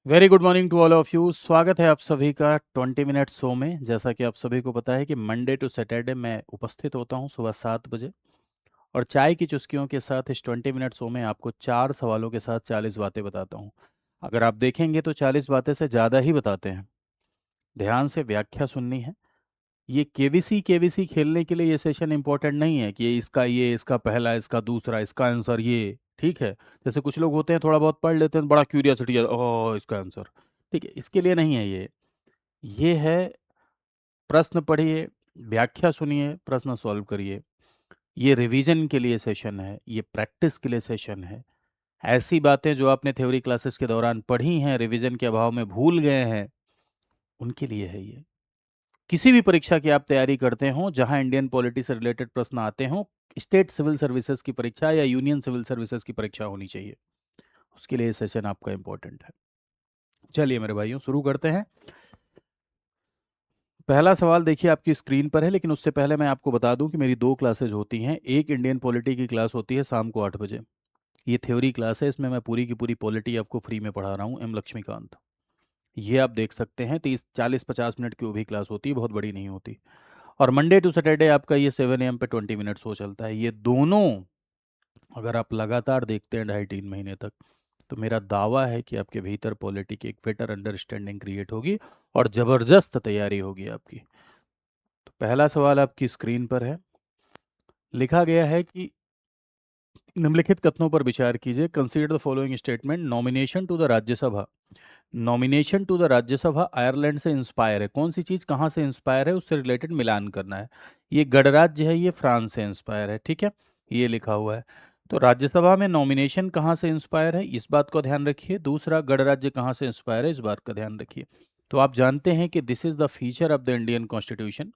Very good morning to all of you. स्वागत है आप सभी का 20 मिनट शो में। जैसा कि आप सभी को पता है कि मंडे टू सैटरडे मैं उपस्थित होता हूं सुबह 7 बजे, और चाय की चुस्कियों के साथ इस 20 मिनट शो में आपको 4 सवालों के साथ 40 बातें बताता हूं। अगर आप देखेंगे तो 40 बातें से ज़्यादा ही बताते हैं। ध्यान से व्याख्या सुननी है। ये केबीसी केबीसी खेलने के लिए ये सेशन इंपॉर्टेंट नहीं है कि ये इसका पहला, इसका दूसरा, इसका आंसर ये। ठीक है। जैसे कुछ लोग होते हैं, थोड़ा बहुत पढ़ लेते हैं, बड़ा क्यूरियोसिटी है, ओह इसका आंसर। ठीक है, इसके लिए नहीं है ये है प्रश्न पढ़िए, व्याख्या सुनिए, प्रश्न सॉल्व करिए। ये रिवीजन के लिए सेशन है, ये प्रैक्टिस के लिए सेशन है। ऐसी बातें जो आपने थ्योरी क्लासेस के दौरान पढ़ी हैं, रिवीजन के अभाव में भूल गए हैं, उनके लिए है ये। किसी भी परीक्षा की आप तैयारी करते हो जहां इंडियन पॉलिटी से रिलेटेड प्रश्न आते हो, स्टेट सिविल सर्विसेज की परीक्षा या यूनियन सिविल सर्विसेज की परीक्षा होनी चाहिए, उसके लिए ये सेशन आपका इंपॉर्टेंट है। चलिए मेरे भाइयों, शुरू करते हैं। पहला सवाल देखिए आपकी स्क्रीन पर है, लेकिन उससे पहले मैं आपको बता दूं कि मेरी 2 क्लासेज होती हैं। एक इंडियन पॉलिटी की क्लास होती है शाम को 8 बजे। ये थ्योरी क्लास है, इसमें मैं पूरी की पूरी पॉलिटी आपको फ्री में पढ़ा रहा हूँ, एम लक्ष्मीकांत। ये आप देख सकते हैं, 30 40 50 मिनट की वो भी क्लास होती है, बहुत बड़ी नहीं होती। और मंडे टू सैटरडे आपका ये 7 AM पे 20 मिनट्स हो चलता है। ये दोनों अगर आप लगातार देखते हैं 2.5 3 महीने तक, तो मेरा दावा है कि आपके भीतर पॉलिटी की एक बेटर अंडरस्टैंडिंग क्रिएट होगी और ज़बरदस्त तैयारी होगी आपकी। तो पहला सवाल आपकी स्क्रीन पर है। लिखा गया है कि निम्नलिखित कथनों पर विचार कीजिए। Consider the following statement. Nomination to the Rajya Sabha, nomination to the Rajya Sabha Ireland से इंस्पायर है। कौन सी चीज़ कहाँ से इंस्पायर है, उससे रिलेटेड मिलान करना है। ये गणराज्य है, ये फ्रांस से इंस्पायर है। ठीक है, ये लिखा हुआ है। तो राज्यसभा में नॉमिनेशन कहाँ से इंस्पायर है, इस बात का ध्यान रखिए। दूसरा, गणराज्य कहाँ से इंस्पायर है, इस बात का ध्यान रखिए। तो आप जानते हैं कि this is the feature of the Indian constitution.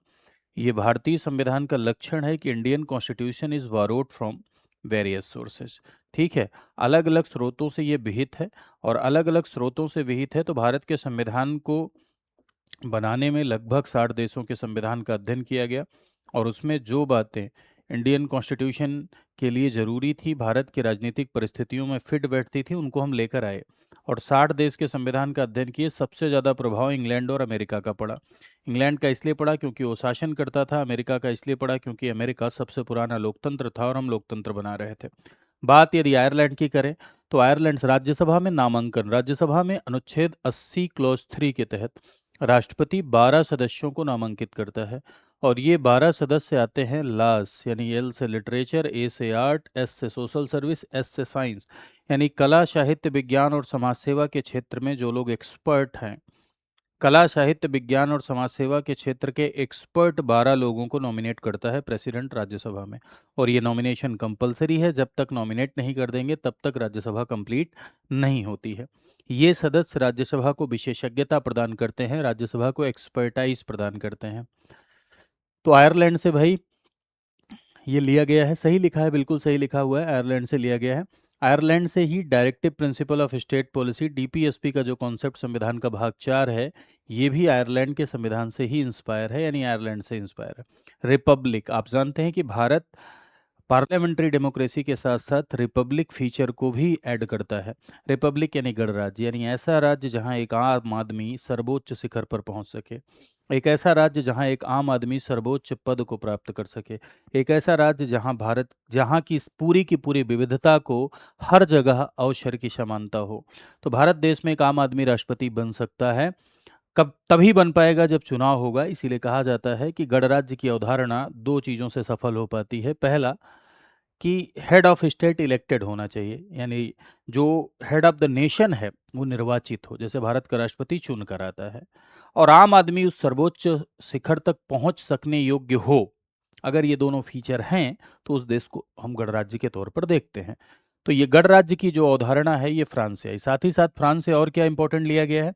ये भारतीय संविधान का लक्षण है कि Indian constitution is borrowed from various sources. ठीक है, अलग अलग स्रोतों से ये विहित है, और अलग अलग स्रोतों से विहित है तो भारत के संविधान को बनाने में लगभग 60 देशों के संविधान का अध्ययन किया गया, और उसमें जो बातें इंडियन कॉन्स्टिट्यूशन के लिए ज़रूरी थी, भारत की राजनीतिक परिस्थितियों में फिट बैठती थी, उनको हम लेकर आए। और 60 देश के संविधान का अध्ययन किए। सबसे ज़्यादा प्रभाव इंग्लैंड और अमेरिका का पड़ा। इंग्लैंड का इसलिए पड़ा क्योंकि वो शासन करता था, अमेरिका का इसलिए पड़ा क्योंकि अमेरिका सबसे पुराना लोकतंत्र था और हम लोकतंत्र बना रहे थे। बात यदि आयरलैंड की करें, तो आयरलैंड राज्यसभा में नामांकन, राज्यसभा में अनुच्छेद 80 क्लॉज 3 के तहत राष्ट्रपति 12 सदस्यों को नामांकित करता है, और ये 12 सदस्य आते हैं लास यानी एल से लिटरेचर, ए से आर्ट, एस से सोशल सर्विस, एस से साइंस यानी कला साहित्य विज्ञान और समाज सेवा के क्षेत्र में जो लोग एक्सपर्ट हैं। कला साहित्य विज्ञान और समाज सेवा के क्षेत्र के एक्सपर्ट 12 लोगों को नॉमिनेट करता है प्रेसिडेंट राज्यसभा में। और ये नॉमिनेशन कंपलसरी है, जब तक नॉमिनेट नहीं कर देंगे तब तक राज्यसभा कंप्लीट नहीं होती है। ये सदस्य राज्यसभा को विशेषज्ञता प्रदान करते हैं, राज्यसभा को एक्सपर्टाइज प्रदान करते हैं। तो आयरलैंड से भाई ये लिया गया है, सही लिखा है, बिल्कुल सही लिखा हुआ है, आयरलैंड से लिया गया है। आयरलैंड से ही directive principle of state policy, DPSP का जो कॉन्सेप्ट संविधान का भाग 4 है, ये भी आयरलैंड के संविधान से ही इंस्पायर है, यानी आयरलैंड से इंस्पायर है। रिपब्लिक, आप जानते हैं कि भारत पार्लियामेंट्री डेमोक्रेसी के साथ साथ रिपब्लिक फीचर को भी ऐड करता है। रिपब्लिक यानी गणराज्य, यानी ऐसा राज्य जहां एक आम आदमी सर्वोच्च शिखर पर पहुंच सके, एक ऐसा राज्य जहां एक आम आदमी सर्वोच्च पद को प्राप्त कर सके, एक ऐसा राज्य जहां की इस पूरी की पूरी विविधता को हर जगह अवसर की समानता हो। तो भारत देश में एक आम आदमी राष्ट्रपति बन सकता है, कब तभी बन पाएगा जब चुनाव होगा। इसीलिए कहा जाता है कि गणराज्य की अवधारणा 2 चीज़ों से सफल हो पाती है। पहला, कि हेड ऑफ स्टेट इलेक्टेड होना चाहिए, यानी जो हेड ऑफ द नेशन है वो निर्वाचित हो, जैसे भारत का राष्ट्रपति चुन कर आता है, और आम आदमी उस सर्वोच्च शिखर तक पहुंच सकने योग्य हो। अगर ये दोनों फीचर हैं तो उस देश को हम गणराज्य के तौर पर देखते हैं। तो ये गणराज्य की जो अवधारणा है ये फ्रांस से आई। साथ ही साथ फ्रांस से और क्या इंपॉर्टेंट लिया गया है,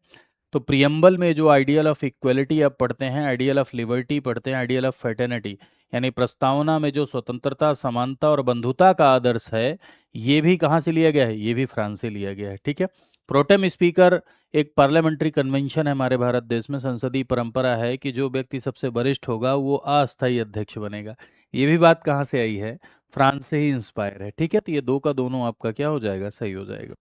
तो प्रियम्बल में जो आइडियल ऑफ इक्वलिटी आप पढ़ते हैं, आइडियल ऑफ लिबर्टी पढ़ते हैं, आइडियल ऑफ फ्रेटर्निटी यानी प्रस्तावना में जो स्वतंत्रता, समानता और बंधुता का आदर्श है, ये भी कहाँ से लिया गया है, ये भी फ्रांस से लिया गया है। ठीक है। प्रोटेम स्पीकर एक पार्लियामेंट्री कन्वेंशन है हमारे भारत देश में, संसदीय परंपरा है कि जो व्यक्ति सबसे वरिष्ठ होगा वो अस्थायी अध्यक्ष बनेगा। ये भी बात कहाँ से आई है, फ्रांस से ही इंस्पायर है। ठीक है, तो ये दो का दोनों आपका क्या हो जाएगा, सही हो जाएगा।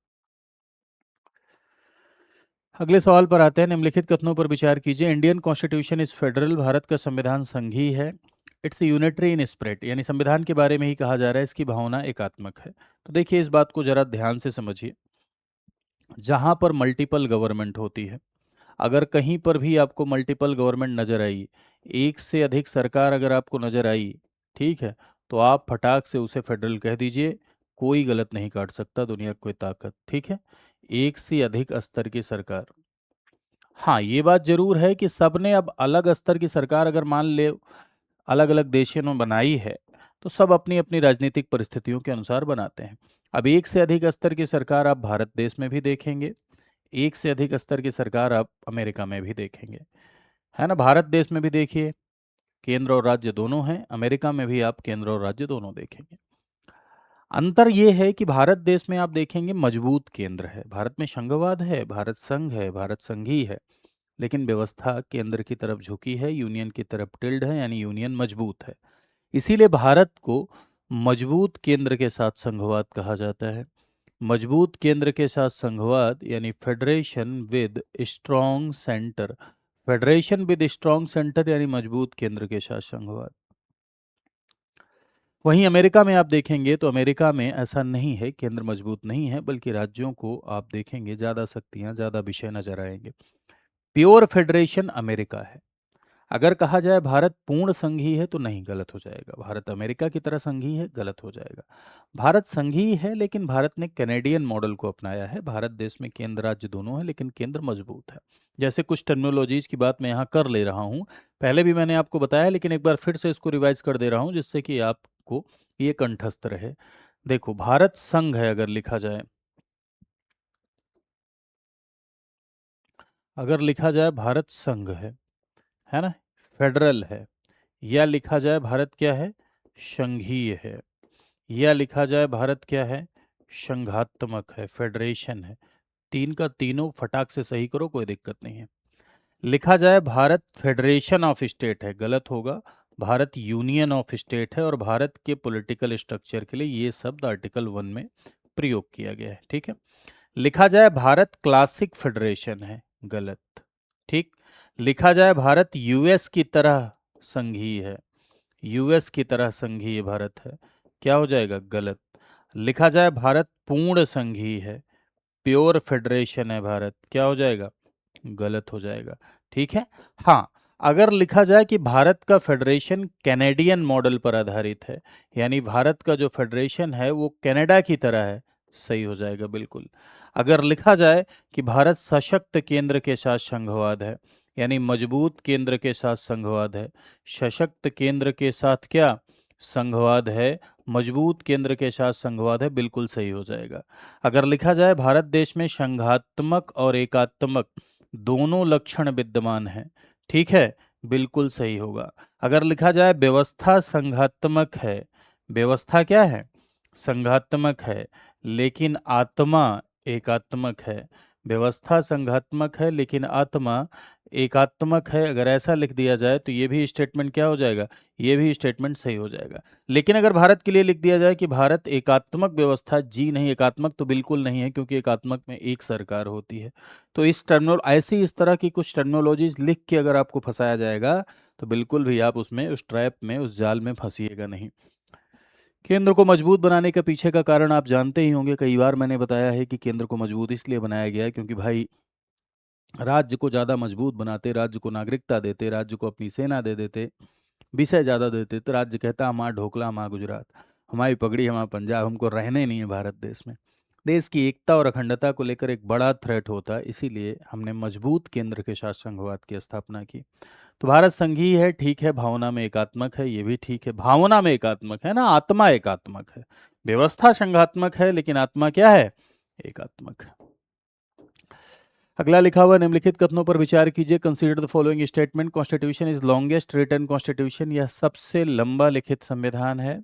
अगले सवाल पर आते हैं। निम्नलिखित कथनों पर विचार कीजिए। Indian constitution is federal, Bharat का संविधान संघीय है। इट्स यूनिटरी इन स्पिरिट, यानी संविधान के बारे में ही कहा जा रहा है, इसकी भावना एकात्मक है। तो देखिए इस बात को जरा ध्यान से समझिए। जहां पर मल्टीपल गवर्नमेंट होती है, अगर कहीं पर भी आपको मल्टीपल गवर्नमेंट नजर आई, एक से अधिक सरकार अगर आपको नजर आई, ठीक है, तो आप फटाक से उसे फेडरल कह दीजिए। कोई गलत नहीं काट सकता, दुनिया की कोई ताकत, ठीक है। एक से अधिक स्तर की सरकार। हाँ, ये बात जरूर है कि सबने अब अलग स्तर की सरकार अगर मान ले अलग अलग देशों में बनाई है, तो सब अपनी अपनी राजनीतिक परिस्थितियों के अनुसार बनाते हैं। अब एक से अधिक स्तर की सरकार आप भारत देश में भी देखेंगे, एक से अधिक स्तर की सरकार आप अमेरिका में भी देखेंगे, है ना। भारत देश में भी देखिए केंद्र और राज्य दोनों हैं, अमेरिका में भी आप केंद्र और राज्य दोनों देखेंगे। अंतर यह है कि भारत देश में आप देखेंगे मजबूत केंद्र है, भारत में संघवाद है, भारत संघ है, भारत संघीय है, लेकिन व्यवस्था केंद्र की तरफ झुकी है, यूनियन की तरफ टिल्ड है, यानी यूनियन मजबूत है। इसीलिए भारत को मजबूत केंद्र के साथ संघवाद कहा जाता है। मजबूत केंद्र के साथ संघवाद यानी federation with strong centre. Federation with strong centre यानी मजबूत केंद्र के साथ संघवाद। वहीं अमेरिका में आप देखेंगे तो अमेरिका में ऐसा नहीं है, केंद्र मजबूत नहीं है, बल्कि राज्यों को आप देखेंगे ज़्यादा शक्तियाँ, ज़्यादा विषय नजर आएंगे। प्योर फेडरेशन अमेरिका है। अगर कहा जाए भारत पूर्ण संघीय है तो नहीं, गलत हो जाएगा। भारत अमेरिका की तरह संघीय है, गलत हो जाएगा। भारत संघीय है, लेकिन भारत ने कैनेडियन मॉडल को अपनाया है। भारत देश में केंद्र राज्य दोनों है, लेकिन केंद्र मजबूत है। जैसे कुछ टर्मिनोलॉजीज की बात मैं यहाँ कर ले रहा हूँ, पहले भी मैंने आपको बताया, लेकिन एक बार फिर से इसको रिवाइज कर दे रहा हूँ जिससे कि आपको ये कंठस्थ रहे। देखो, भारत संघ है अगर लिखा जाए, अगर लिखा जाए भारत संघ है ना, फेडरल है, या लिखा जाए भारत क्या है, संघीय है, या लिखा जाए भारत क्या है, संघात्मक है, फेडरेशन है। तीन का तीनों फटाक से सही करो, कोई दिक्कत नहीं है। लिखा जाए भारत फेडरेशन ऑफ स्टेट है, गलत होगा। भारत यूनियन ऑफ स्टेट है, और भारत के पॉलिटिकल स्ट्रक्चर के लिए ये शब्द आर्टिकल 1 में प्रयोग किया गया है, ठीक है। लिखा जाए भारत क्लासिक फेडरेशन है, गलत, ठीक। लिखा जाए भारत यूएस की तरह संघीय है, यूएस की तरह संघीय भारत है, क्या हो जाएगा, गलत। लिखा जाए भारत पूर्ण संघीय है, प्योर फेडरेशन है भारत, क्या हो जाएगा, गलत हो जाएगा, ठीक है। हाँ, अगर लिखा जाए कि भारत का फेडरेशन कैनेडियन मॉडल पर आधारित है, यानी भारत का जो फेडरेशन है वो कनाडा की तरह है, सही हो जाएगा बिल्कुल। अगर लिखा जाए कि भारत सशक्त केंद्र के साथ संघवाद है, यानी मजबूत केंद्र के साथ संघवाद है, सशक्त केंद्र के साथ क्या संघवाद है, मजबूत केंद्र के साथ संघवाद है, बिल्कुल सही हो जाएगा। अगर लिखा जाए भारत देश में संघात्मक और एकात्मक दोनों लक्षण विद्यमान हैं, ठीक है, बिल्कुल सही होगा। अगर लिखा जाए व्यवस्था संघात्मक है, व्यवस्था क्या है, संघात्मक है, लेकिन आत्मा एकात्मक है। व्यवस्था संघात्मक है लेकिन आत्मा एकात्मक है, अगर ऐसा लिख दिया जाए तो ये भी स्टेटमेंट क्या हो जाएगा, ये भी स्टेटमेंट सही हो जाएगा। लेकिन अगर भारत के लिए लिख दिया जाए कि भारत एकात्मक व्यवस्था, जी नहीं, एकात्मक तो बिल्कुल नहीं है, क्योंकि एकात्मक में एक सरकार होती है। तो इस टर्मिनोल ऐसी इस तरह की कुछ टर्मिनोलॉजीज लिख के अगर आपको फंसाया जाएगा, तो बिल्कुल भी आप उसमें, उस ट्रैप में, उस जाल में फंसिएगा नहीं। केंद्र को मजबूत बनाने के पीछे का कारण आप जानते ही होंगे, कई बार मैंने बताया है कि केंद्र को मजबूत इसलिए बनाया गया है क्योंकि भाई राज्य को ज़्यादा मजबूत बनाते, राज्य को नागरिकता देते, राज्य को अपनी सेना दे देते, विषय ज़्यादा देते, तो राज्य कहता हमारा ढोकला हमारा गुजरात, हमारी पगड़ी हमारा पंजाब, हमको रहने ही नहीं है भारत देश में। देश की एकता और अखंडता को लेकर एक बड़ा थ्रेट होता है, इसीलिए हमने मजबूत केंद्र के साथ संघवाद की स्थापना की। तो भारत संघीय है, ठीक है, भावना में एकात्मक है, ये भी ठीक है, भावना में एकात्मक है ना, आत्मा एकात्मक है। व्यवस्था संघात्मक है लेकिन आत्मा क्या है, एकात्मक है। अगला लिखा हुआ निम्नलिखित कथनों पर विचार कीजिए। Consider the following statement, constitution is longest written constitution, यह सबसे लंबा लिखित संविधान है,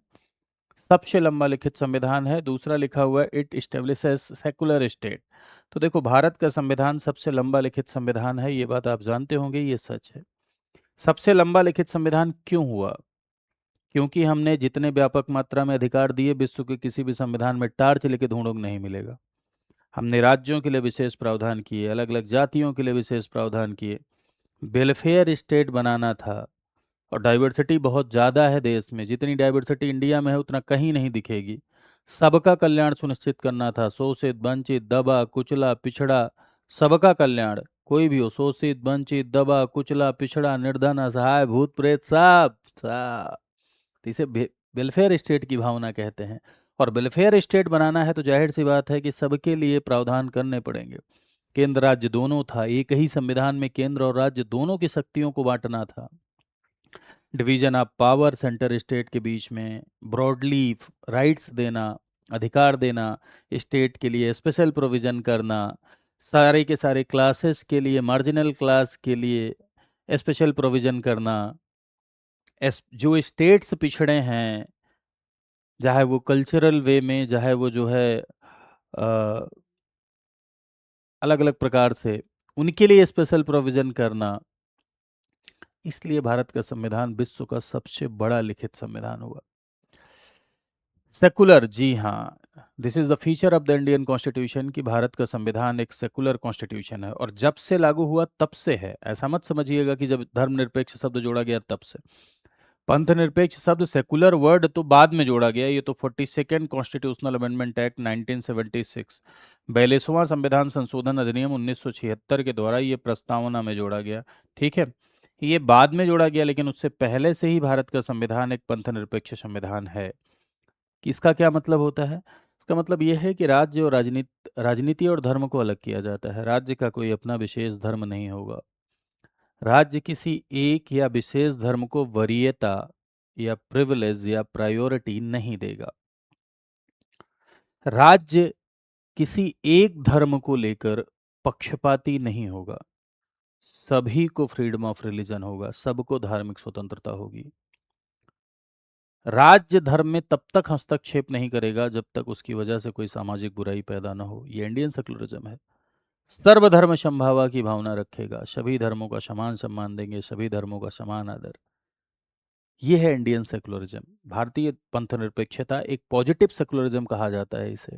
सबसे लंबा लिखित संविधान है। दूसरा लिखा हुआ है इट इस्टेब्लिशेस सेकुलर स्टेट। तो देखो, भारत का संविधान सबसे लंबा लिखित संविधान है, ये बात आप जानते होंगे, ये सच है। सबसे लंबा लिखित संविधान क्यों हुआ, क्योंकि हमने जितने व्यापक मात्रा में अधिकार दिए, विश्व के किसी भी संविधान में टार्च लेके ढूंढोगे नहीं मिलेगा। हमने राज्यों के लिए विशेष प्रावधान किए, अलग अलग जातियों के लिए विशेष प्रावधान किए, वेलफेयर स्टेट बनाना था। और डाइवर्सिटी बहुत ज़्यादा है देश में, जितनी डाइवर्सिटी इंडिया में है उतना कहीं नहीं दिखेगी। सबका कल्याण सुनिश्चित करना था, शोषित वंचित दबा कुचला पिछड़ा, सबका कल्याण, कोई भी हो, शोषित वंचित दबा कुचला पिछड़ा निर्धन असहाय भूत प्रेत सब सब। तो इसे वेलफेयर स्टेट की भावना कहते हैं। और वेलफेयर स्टेट बनाना है तो जाहिर सी बात है कि सबके लिए प्रावधान करने पड़ेंगे। केंद्र राज्य दोनों था, एक ही संविधान में केंद्र और राज्य दोनों की शक्तियों को बांटना था। Division of power centre state के बीच में, ब्रॉडली राइट्स देना, अधिकार देना, स्टेट के लिए स्पेशल प्रोविजन करना, सारे के सारे क्लासेस के लिए, मार्जिनल क्लास के लिए स्पेशल प्रोविजन करना, जो स्टेट्स पिछड़े हैं, चाहे वो कल्चरल वे में, चाहे वो जो है अलग अलग प्रकार से, उनके लिए स्पेशल प्रोविजन करना। इसलिए भारत का संविधान विश्व का सबसे बड़ा लिखित संविधान हुआ। सेकुलर, जी हाँ, this is the feature of the Indian constitution कि भारत का संविधान एक सेकुलर कॉन्स्टिट्यूशन है और जब से लागू हुआ तब से है। ऐसा मत समझिएगा कि जब धर्मनिरपेक्ष शब्द जोड़ा गया तब से। पंथ निरपेक्ष शब्द सेकुलर वर्ड तो बाद में जोड़ा गया, ये तो 42nd कॉन्स्टिट्यूशनल अमेंडमेंट एक्ट 1976, 42वां संविधान संशोधन अधिनियम 1976 के द्वारा ये प्रस्तावना में जोड़ा गया। ठीक है, ये बाद में जोड़ा गया, लेकिन उससे पहले से ही भारत का संविधान एक पंथ निरपेक्ष संविधान है। कि इसका क्या मतलब होता है? इसका मतलब यह है कि राज्य और राजनीति और धर्म को अलग किया जाता है। राज्य का कोई अपना विशेष धर्म नहीं होगा। राज्य किसी एक या विशेष धर्म को वरीयता या प्रिविलेज या प्रायोरिटी नहीं देगा। राज्य किसी एक धर्म को लेकर पक्षपाती नहीं होगा। सभी को फ्रीडम ऑफ रिलीजन होगा, सबको धार्मिक स्वतंत्रता होगी। राज्य धर्म में तब तक हस्तक्षेप नहीं करेगा जब तक उसकी वजह से कोई सामाजिक बुराई पैदा न हो। ये इंडियन सेकुलरिज्म है। सर्वधर्म समभावा की भावना रखेगा, सभी धर्मों का समान सम्मान देंगे, सभी धर्मों का समान आदर। ये है इंडियन सेकुलरिज्म। भारतीय पंथ निरपेक्षता एक पॉजिटिव सेकुलरिज्म कहा जाता है इसे,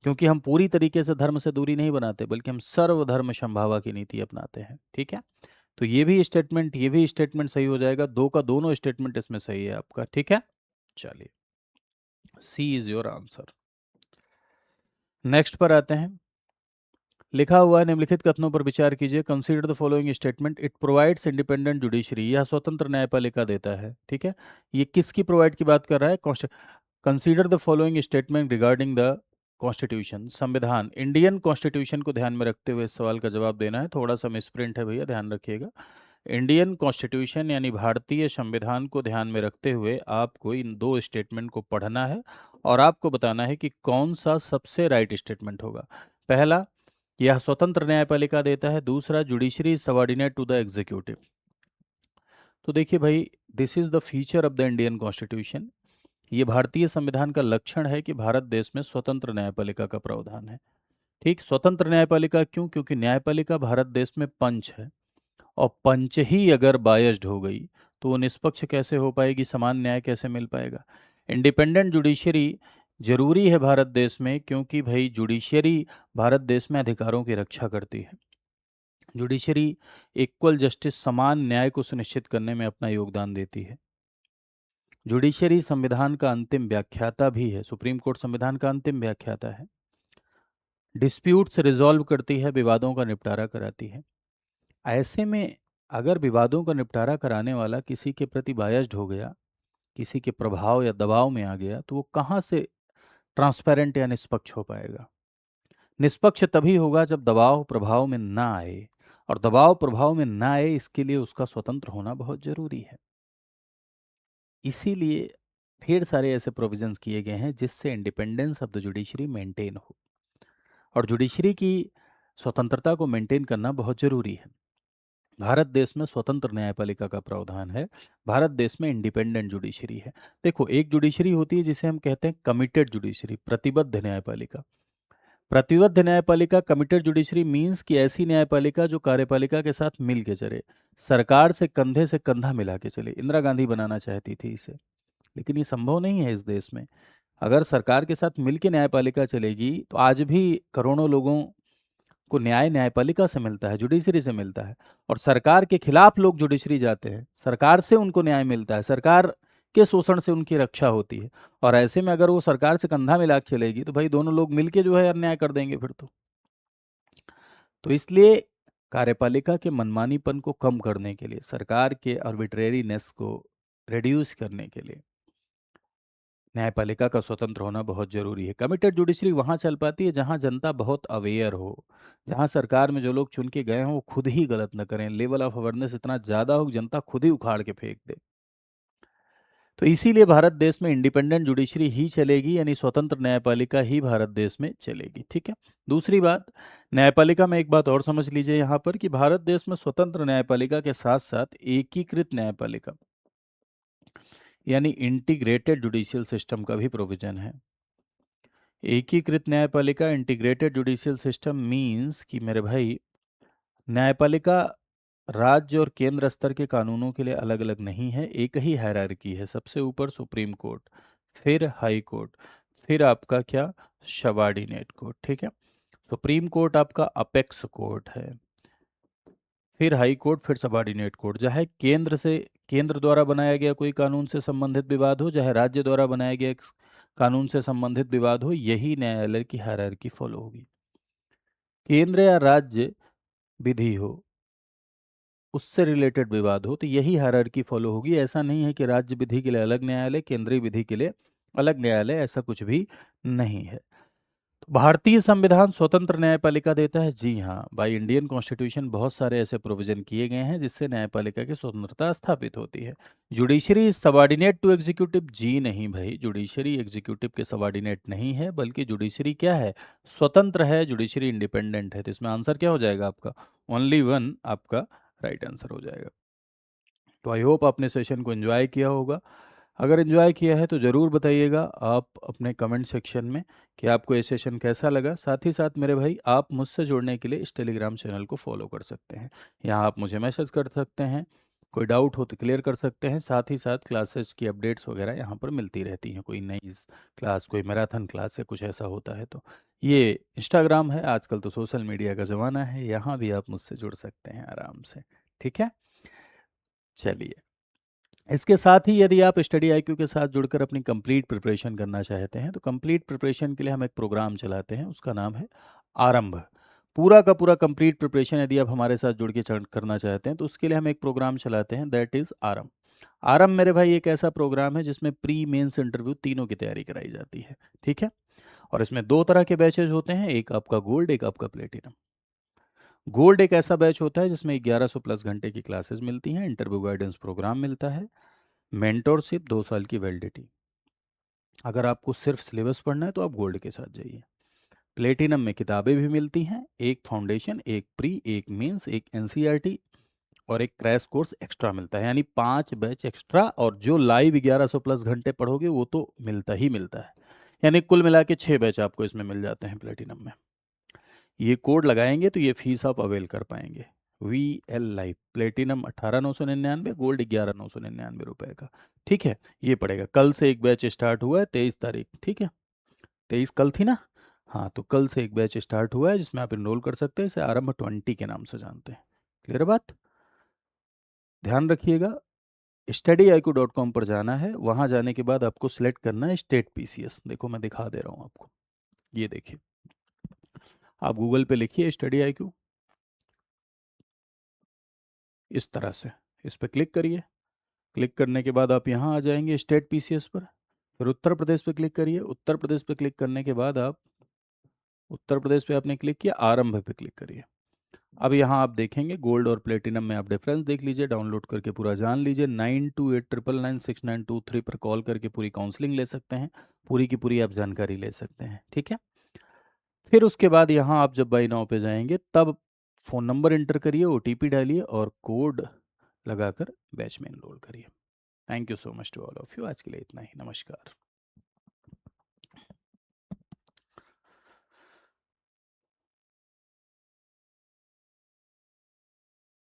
क्योंकि हम पूरी तरीके से धर्म से दूरी नहीं बनाते, बल्कि हम सर्वधर्म समभावा की नीति अपनाते हैं। ठीक है, तो ये भी स्टेटमेंट सही हो जाएगा। दो का दोनों स्टेटमेंट इसमें सही है आपका। ठीक है, चलिए, सी इज योर आंसर। नेक्स्ट पर आते हैं। लिखा हुआ है, निम्नलिखित कथनों पर विचार कीजिए। Consider the following statement, it provides independent judiciary, यह स्वतंत्र न्यायपालिका देता है। ठीक है, ये किसकी प्रोवाइड की बात कर रहा है? Consider the following statement regarding the constitution, संविधान। इंडियन कॉन्स्टिट्यूशन को ध्यान में रखते हुए इस सवाल का जवाब देना है। थोड़ा सा मिसप्रिंट है भैया, ध्यान रखिएगा। इंडियन कॉन्स्टिट्यूशन यानी भारतीय संविधान को ध्यान में रखते हुए आपको इन दो स्टेटमेंट को पढ़ना है और आपको बताना है कि कौन सा सबसे राइट स्टेटमेंट होगा। पहला, यह स्वतंत्र न्यायपालिका देता है। दूसरा, judiciary subordinate to the executive. तो देखिए भाई, this is the feature of the Indian constitution. ये भारतीय संविधान का लक्षण है कि भारत देश में स्वतंत्र न्यायपालिका का प्रावधान है। ठीक, स्वतंत्र न्यायपालिका क्यों? क्योंकि न्यायपालिका भारत देश में पंच है, और पंच ही अगर बायस्ड हो गई तो वो निष्पक्ष कैसे हो पाएगी, समान न्याय कैसे मिल पाएगा? इंडिपेंडेंट जुडिशरी जरूरी है भारत देश में, क्योंकि भाई जुडिशरी भारत देश में अधिकारों की रक्षा करती है। जुडिशरी इक्वल जस्टिस, समान न्याय को सुनिश्चित करने में अपना योगदान देती है। जुडिशरी संविधान का अंतिम व्याख्याता भी है, सुप्रीम कोर्ट संविधान का अंतिम व्याख्याता है। डिस्प्यूट्स रिजॉल्व करती है, विवादों का निपटारा कराती है। ऐसे में अगर विवादों का निपटारा कराने वाला किसी के प्रति बायस्ड हो गया, किसी के प्रभाव या दबाव में आ गया, तो वो कहाँ से ट्रांसपेरेंट या निष्पक्ष हो पाएगा? निष्पक्ष तभी होगा जब दबाव प्रभाव में ना आए, और दबाव प्रभाव में ना आए इसके लिए उसका स्वतंत्र होना बहुत जरूरी है। इसीलिए ढेर सारे ऐसे प्रोविजंस किए गए हैं जिससे independence of the judiciary maintain हो, और जुडिशरी की स्वतंत्रता को मेंटेन करना बहुत जरूरी है। भारत देश में स्वतंत्र न्यायपालिका का प्रावधान है, भारत देश में इंडिपेंडेंट जुडिशरी है। देखो, एक जुडिशरी होती है जिसे हम कहते हैं कमिटेड जुडिशरी, प्रतिबद्ध न्यायपालिका। प्रतिबद्ध न्यायपालिका, कमिटेड जुडिशरी मीन्स कि ऐसी न्यायपालिका जो कार्यपालिका के साथ मिल के चले, सरकार से कंधा मिला के चले। इंदिरा गांधी बनाना चाहती थी इसे, लेकिन ये संभव नहीं है इस देश में। अगर सरकार के साथ मिलके न्यायपालिका चलेगी तो आज भी करोड़ों लोगों को न्याय न्यायपालिका से मिलता है, जुडिशरी से मिलता है। और सरकार के खिलाफ लोग जुडिशरी जाते हैं, सरकार से उनको न्याय मिलता है, सरकार के शोषण से उनकी रक्षा होती है। और ऐसे में अगर वो सरकार से कंधा मिला के चलेगी तो भाई दोनों लोग मिलके जो है अन्याय कर देंगे फिर तो इसलिए कार्यपालिका के मनमानीपन को कम करने के लिए, सरकार के आर्बिट्रेरीनेस को रिड्यूस करने के लिए न्यायपालिका का स्वतंत्र होना बहुत जरूरी है। कमिटेड जुडिशरी वहां चल पाती है जहां जनता बहुत अवेयर हो, जहां सरकार में जो लोग चुन के गए हों वो खुद ही गलत न करें, लेवल ऑफ अवेयरनेस इतना ज्यादा हो कि जनता खुद ही उखाड़ के फेंक दे। तो इसीलिए भारत देश में इंडिपेंडेंट जुडिशरी ही चलेगी, यानी स्वतंत्र न्यायपालिका ही भारत देश में चलेगी। ठीक है। दूसरी बात, न्यायपालिका में एक बात और समझ लीजिए यहाँ पर कि भारत देश में स्वतंत्र न्यायपालिका के साथ साथ एकीकृत न्यायपालिका यानी इंटीग्रेटेड जुडिशियल सिस्टम का भी प्रोविजन है। एकीकृत न्यायपालिका, इंटीग्रेटेड जुडिशियल सिस्टम मीन्स कि मेरे भाई न्यायपालिका राज्य और केंद्र स्तर के कानूनों के लिए अलग अलग नहीं है, एक ही हायरार्की है। सबसे ऊपर सुप्रीम कोर्ट, फिर हाई कोर्ट, फिर आपका क्या, सबॉर्डिनेट कोर्ट। ठीक है। सुप्रीम कोर्ट आपका अपेक्स कोर्ट है, फिर हाई कोर्ट, फिर सबॉर्डिनेट कोर्ट। चाहे केंद्र द्वारा बनाया गया कोई कानून से संबंधित विवाद हो, चाहे राज्य द्वारा बनाया गया कानून से संबंधित विवाद हो, यही न्यायालय की हायरार्की फॉलो होगी। केंद्र या राज्य विधि हो, उससे रिलेटेड विवाद हो, तो यही हायरार्की फॉलो होगी। ऐसा नहीं है कि राज्य विधि के लिए अलग न्यायालय, केंद्रीय विधि के लिए अलग न्यायालय, ऐसा कुछ भी नहीं है। तो भारतीय संविधान स्वतंत्र न्यायपालिका देता है, जी हाँ, बाय इंडियन कॉन्स्टिट्यूशन बहुत सारे ऐसे प्रोविजन किए गए हैं जिससे न्यायपालिका की स्वतंत्रता स्थापित होती है। जुडिशरी सबॉर्डिनेट टू एग्जीक्यूटिव, जी नहीं भाई, जुडिशरी एग्जीक्यूटिव के सबॉर्डिनेट नहीं है, बल्कि जुडिशरी क्या है, स्वतंत्र है, जुडिशरी इंडिपेंडेंट है। तो इसमें आंसर क्या हो जाएगा आपका, ओनली वन आपका राइट आंसर हो जाएगा। तो आई होप आपने सेशन को एंजॉय किया होगा। अगर एंजॉय किया है तो ज़रूर बताइएगा आप अपने कमेंट सेक्शन में कि आपको ये सेशन कैसा लगा। साथ ही साथ मेरे भाई, आप मुझसे जुड़ने के लिए इस टेलीग्राम चैनल को फॉलो कर सकते हैं। यहाँ आप मुझे मैसेज कर सकते हैं, कोई डाउट हो तो क्लियर कर सकते हैं। साथ ही साथ क्लासेस की अपडेट्स वगैरह यहाँ पर मिलती रहती हैं, कोई नई क्लास, कोई मैराथन क्लास या कुछ ऐसा होता है तो। ये इंस्टाग्राम है, आजकल तो सोशल मीडिया का ज़माना है, यहाँ भी आप मुझसे जुड़ सकते हैं आराम से। ठीक है, चलिए। इसके साथ ही यदि आप स्टडी आईक्यू के साथ जुड़कर अपनी कंप्लीट प्रिपरेशन करना चाहते हैं तो कंप्लीट प्रिपरेशन के लिए हम एक प्रोग्राम चलाते हैं, उसका नाम है आरंभ। पूरा का पूरा कंप्लीट प्रिपरेशन यदि आप हमारे साथ जुड़ के करना चाहते हैं तो उसके लिए हम एक प्रोग्राम चलाते हैं, दैट इज़ आरंभ। आरंभ मेरे भाई एक ऐसा प्रोग्राम है जिसमें प्री मेंस इंटरव्यू तीनों की तैयारी कराई जाती है। ठीक है। और इसमें दो तरह के बैचेज होते हैं, एक आपका गोल्ड, एक आपका प्लेटिनम। गोल्ड एक ऐसा बैच होता है जिसमें 1100 प्लस घंटे की क्लासेस मिलती हैं, इंटरव्यू गाइडेंस प्रोग्राम मिलता है, मेंटोरशिप, 2 साल की वैलिडिटी। अगर आपको सिर्फ सिलेबस पढ़ना है तो आप गोल्ड के साथ जाइए। प्लेटिनम में किताबें भी मिलती हैं, एक फाउंडेशन, एक प्री, एक मेंस, एक एनसीईआरटी और एक क्रैश कोर्स एक्स्ट्रा मिलता है, यानी 5 बैच एक्स्ट्रा। और जो लाइव 1100 प्लस घंटे पढ़ोगे वो तो मिलता ही मिलता है, यानी कुल मिला के 6 बैच आपको इसमें मिल जाते हैं प्लेटिनम में। ये कोड लगाएंगे तो ये फीस आप अवेल कर पाएंगे। V L live platinum 18,999, gold 11,999 का। ठीक है। ये पड़ेगा। कल से एक बैच स्टार्ट हुआ है, 23 तारीख। ठीक है, 23 कल थी ना। हाँ, तो कल से एक बैच स्टार्ट हुआ है जिसमें आप इनरोल कर सकते हैं, इसे आरंभ 20 के नाम से जानते हैं। क्लियर बात। ध्यान रखिएगा, studyiq.com पर जाना है, वहाँ जाने के बाद आपको सिलेक्ट करना है स्टेट पीसीएस। देखो मैं दिखा दे रहा हूँ आपको, ये देखिए, आप गूगल पे लिखिए स्टडी आई क्यू, इस तरह से इस पर क्लिक करिए। क्लिक करने के बाद आप यहाँ आ जाएंगे स्टेट पीसीएस पर, फिर उत्तर प्रदेश पे क्लिक करिए। उत्तर प्रदेश पे क्लिक करने के बाद आप, उत्तर प्रदेश पे आपने क्लिक किया, आरंभ पे क्लिक करिए। अब यहाँ आप देखेंगे गोल्ड और प्लेटिनम में आप डिफरेंस देख लीजिए, डाउनलोड करके पूरा जान लीजिए। 9289996923 पर कॉल करके पूरी काउंसलिंग ले सकते हैं, पूरी की पूरी आप जानकारी ले सकते हैं। ठीक है। फिर उसके बाद यहाँ आप जब बाई नाउ पे जाएंगे तब फ़ोन नंबर एंटर करिए, ओटीपी डालिए और कोड लगाकर बैच में एनरोल करिए। Thank you so much to all of you. आज के लिए इतना ही, नमस्कार।